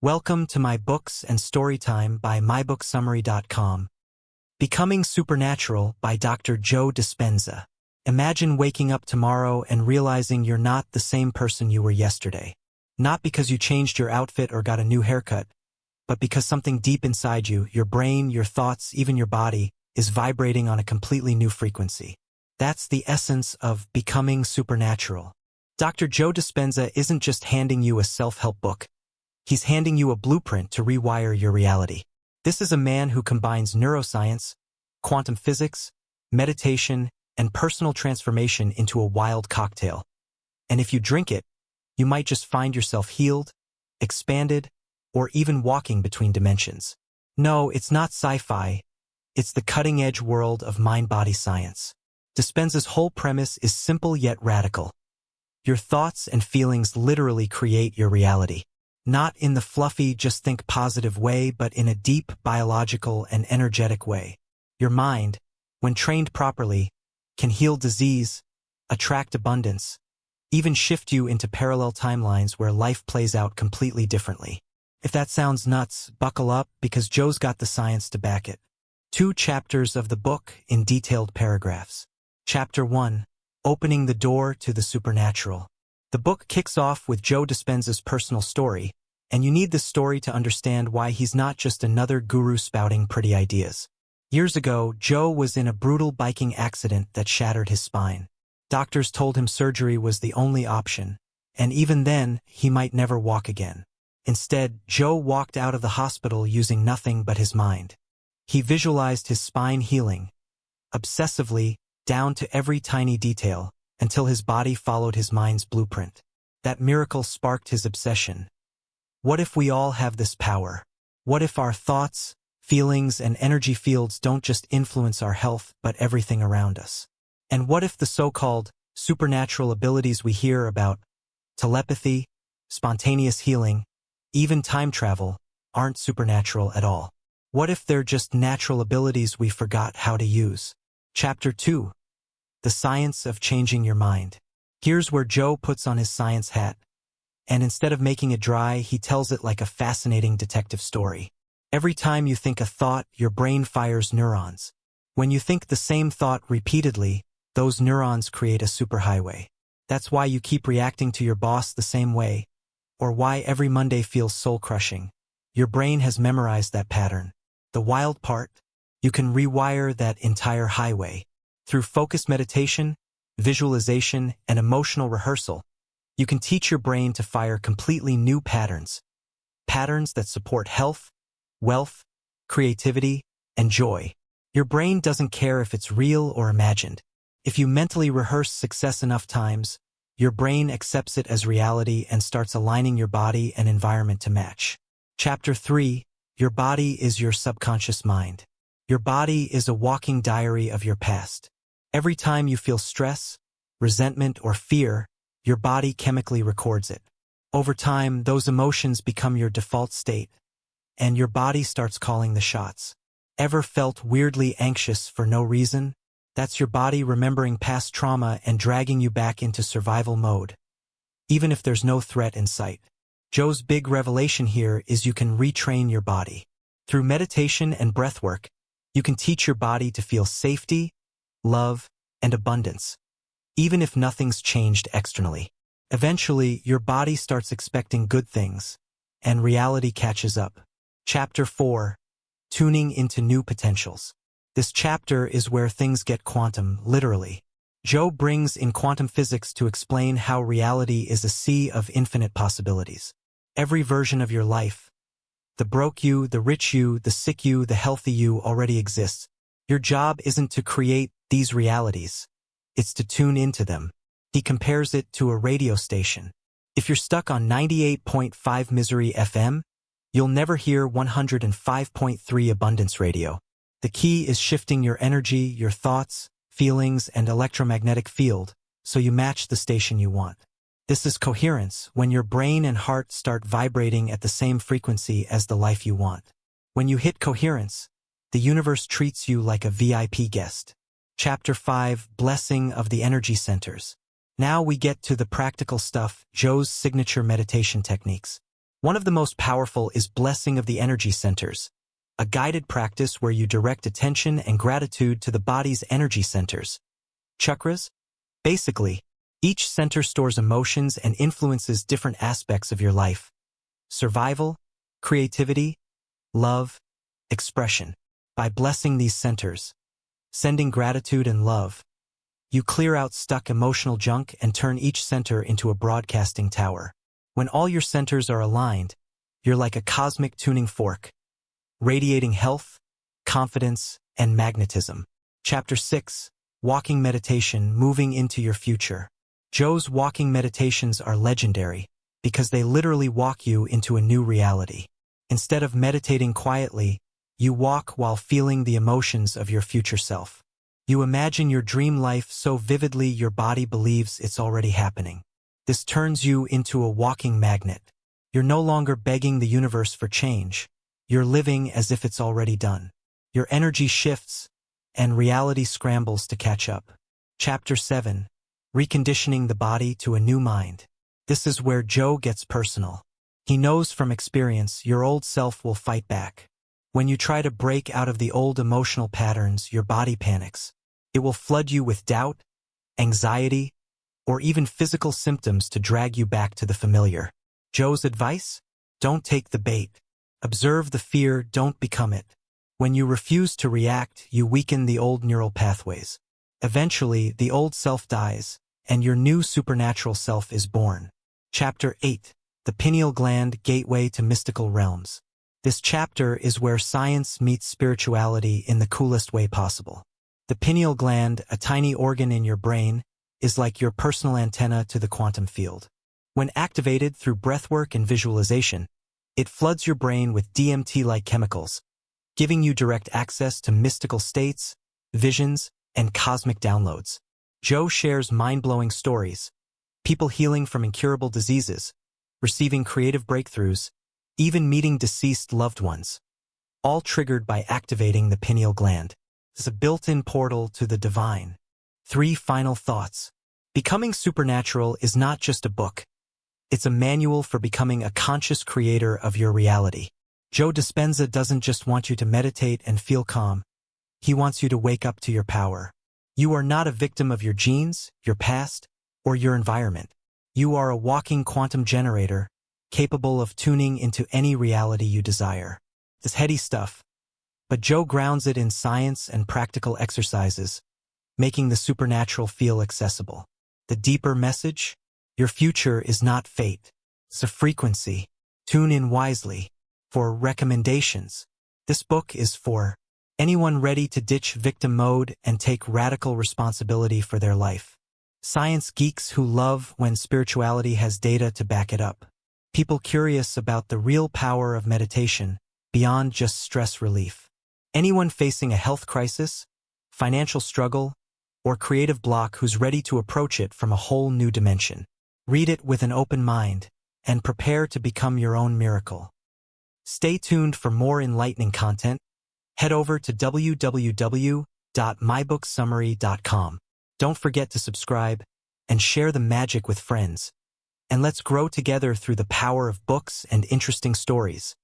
Welcome to my books and storytime by mybooksummary.com. Becoming Supernatural by Dr. Joe Dispenza. Imagine waking up tomorrow and realizing you're not the same person you were yesterday. Not because you changed your outfit or got a new haircut, but because something deep inside you, your brain, your thoughts, even your body, is vibrating on a completely new frequency. That's the essence of becoming supernatural. Dr. Joe Dispenza isn't just handing you a self-help book. He's handing you a blueprint to rewire your reality. This is a man who combines neuroscience, quantum physics, meditation, and personal transformation into a wild cocktail. And if you drink it, you might just find yourself healed, expanded, or even walking between dimensions. No, it's not sci-fi. It's the cutting-edge world of mind-body science. Dispenza's whole premise is simple yet radical. Your thoughts and feelings literally create your reality. Not in the fluffy, just think positive way, but in a deep, biological, and energetic way. Your mind, when trained properly, can heal disease, attract abundance, even shift you into parallel timelines where life plays out completely differently. If that sounds nuts, buckle up, because Joe's got the science to back it. 2 chapters of the book in detailed paragraphs. Chapter 1, Opening the Door to the Supernatural. The book kicks off with Joe Dispenza's personal story, and you need this story to understand why he's not just another guru spouting pretty ideas. Years ago, Joe was in a brutal biking accident that shattered his spine. Doctors told him surgery was the only option, and even then, he might never walk again. Instead, Joe walked out of the hospital using nothing but his mind. He visualized his spine healing, obsessively, down to every tiny detail, until his body followed his mind's blueprint. That miracle sparked his obsession. What if we all have this power? What if our thoughts, feelings, and energy fields don't just influence our health, but everything around us? And what if the so-called supernatural abilities we hear about, telepathy, spontaneous healing, even time travel, aren't supernatural at all? What if they're just natural abilities we forgot how to use? Chapter 2, The Science of Changing Your Mind. Here's where Joe puts on his science hat. And instead of making it dry, he tells it like a fascinating detective story. Every time you think a thought, your brain fires neurons. When you think the same thought repeatedly, those neurons create a superhighway. That's why you keep reacting to your boss the same way, or why every Monday feels soul-crushing. Your brain has memorized that pattern. The wild part? You can rewire that entire highway. Through focused meditation, visualization, and emotional rehearsal, you can teach your brain to fire completely new patterns. Patterns that support health, wealth, creativity, and joy. Your brain doesn't care if it's real or imagined. If you mentally rehearse success enough times, your brain accepts it as reality and starts aligning your body and environment to match. Chapter 3, Your Body is Your Subconscious Mind. Your body is a walking diary of your past. Every time you feel stress, resentment, or fear, your body chemically records it. Over time, those emotions become your default state, and your body starts calling the shots. Ever felt weirdly anxious for no reason? That's your body remembering past trauma and dragging you back into survival mode, even if there's no threat in sight. Joe's big revelation here is you can retrain your body. Through meditation and breathwork, you can teach your body to feel safety, love, and abundance, even if nothing's changed externally. Eventually, your body starts expecting good things, and reality catches up. Chapter 4, Tuning into New Potentials. This chapter is where things get quantum, literally. Joe brings in quantum physics to explain how reality is a sea of infinite possibilities. Every version of your life, the broke you, the rich you, the sick you, the healthy you, already exists. Your job isn't to create these realities. It's to tune into them. He compares it to a radio station. If you're stuck on 98.5 Misery FM, you'll never hear 105.3 Abundance Radio. The key is shifting your energy, your thoughts, feelings, and electromagnetic field so you match the station you want. This is coherence, when your brain and heart start vibrating at the same frequency as the life you want. When you hit coherence, the universe treats you like a VIP guest. Chapter 5, Blessing of the Energy Centers. Now we get to the practical stuff, Joe's signature meditation techniques. One of the most powerful is Blessing of the Energy Centers, a guided practice where you direct attention and gratitude to the body's energy centers. Chakras? Basically, each center stores emotions and influences different aspects of your life. Survival, creativity, love, expression. By blessing these centers, sending gratitude and love, you clear out stuck emotional junk and turn each center into a broadcasting tower. When all your centers are aligned, you're like a cosmic tuning fork, radiating health, confidence, and magnetism. Chapter 6. Walking Meditation, Moving into Your Future. Joe's walking meditations are legendary because they literally walk you into a new reality. Instead of meditating quietly, you walk while feeling the emotions of your future self. You imagine your dream life so vividly your body believes it's already happening. This turns you into a walking magnet. You're no longer begging the universe for change. You're living as if it's already done. Your energy shifts, and reality scrambles to catch up. Chapter 7. Reconditioning the Body to a New Mind. This is where Joe gets personal. He knows from experience your old self will fight back. When you try to break out of the old emotional patterns, your body panics. It will flood you with doubt, anxiety, or even physical symptoms to drag you back to the familiar. Joe's advice? Don't take the bait. Observe the fear, don't become it. When you refuse to react, you weaken the old neural pathways. Eventually, the old self dies, and your new supernatural self is born. Chapter 8. The Pineal Gland, Gateway to Mystical Realms. This chapter is where science meets spirituality in the coolest way possible. The pineal gland, a tiny organ in your brain, is like your personal antenna to the quantum field. When activated through breathwork and visualization, it floods your brain with DMT-like chemicals, giving you direct access to mystical states, visions, and cosmic downloads. Joe shares mind-blowing stories, people healing from incurable diseases, receiving creative breakthroughs, even meeting deceased loved ones, all triggered by activating the pineal gland. It's a built-in portal to the divine. 3 final thoughts. Becoming Supernatural is not just a book. It's a manual for becoming a conscious creator of your reality. Joe Dispenza doesn't just want you to meditate and feel calm. He wants you to wake up to your power. You are not a victim of your genes, your past, or your environment. You are a walking quantum generator, capable of tuning into any reality you desire. It's heady stuff, but Joe grounds it in science and practical exercises, making the supernatural feel accessible. The deeper message? Your future is not fate. It's a frequency. Tune in wisely. For recommendations, this book is for anyone ready to ditch victim mode and take radical responsibility for their life. Science geeks who love when spirituality has data to back it up. People curious about the real power of meditation beyond just stress relief. Anyone facing a health crisis, financial struggle, or creative block who's ready to approach it from a whole new dimension. Read it with an open mind and prepare to become your own miracle. Stay tuned for more enlightening content. Head over to www.mybooksummary.com. Don't forget to subscribe and share the magic with friends. And let's grow together through the power of books and interesting stories.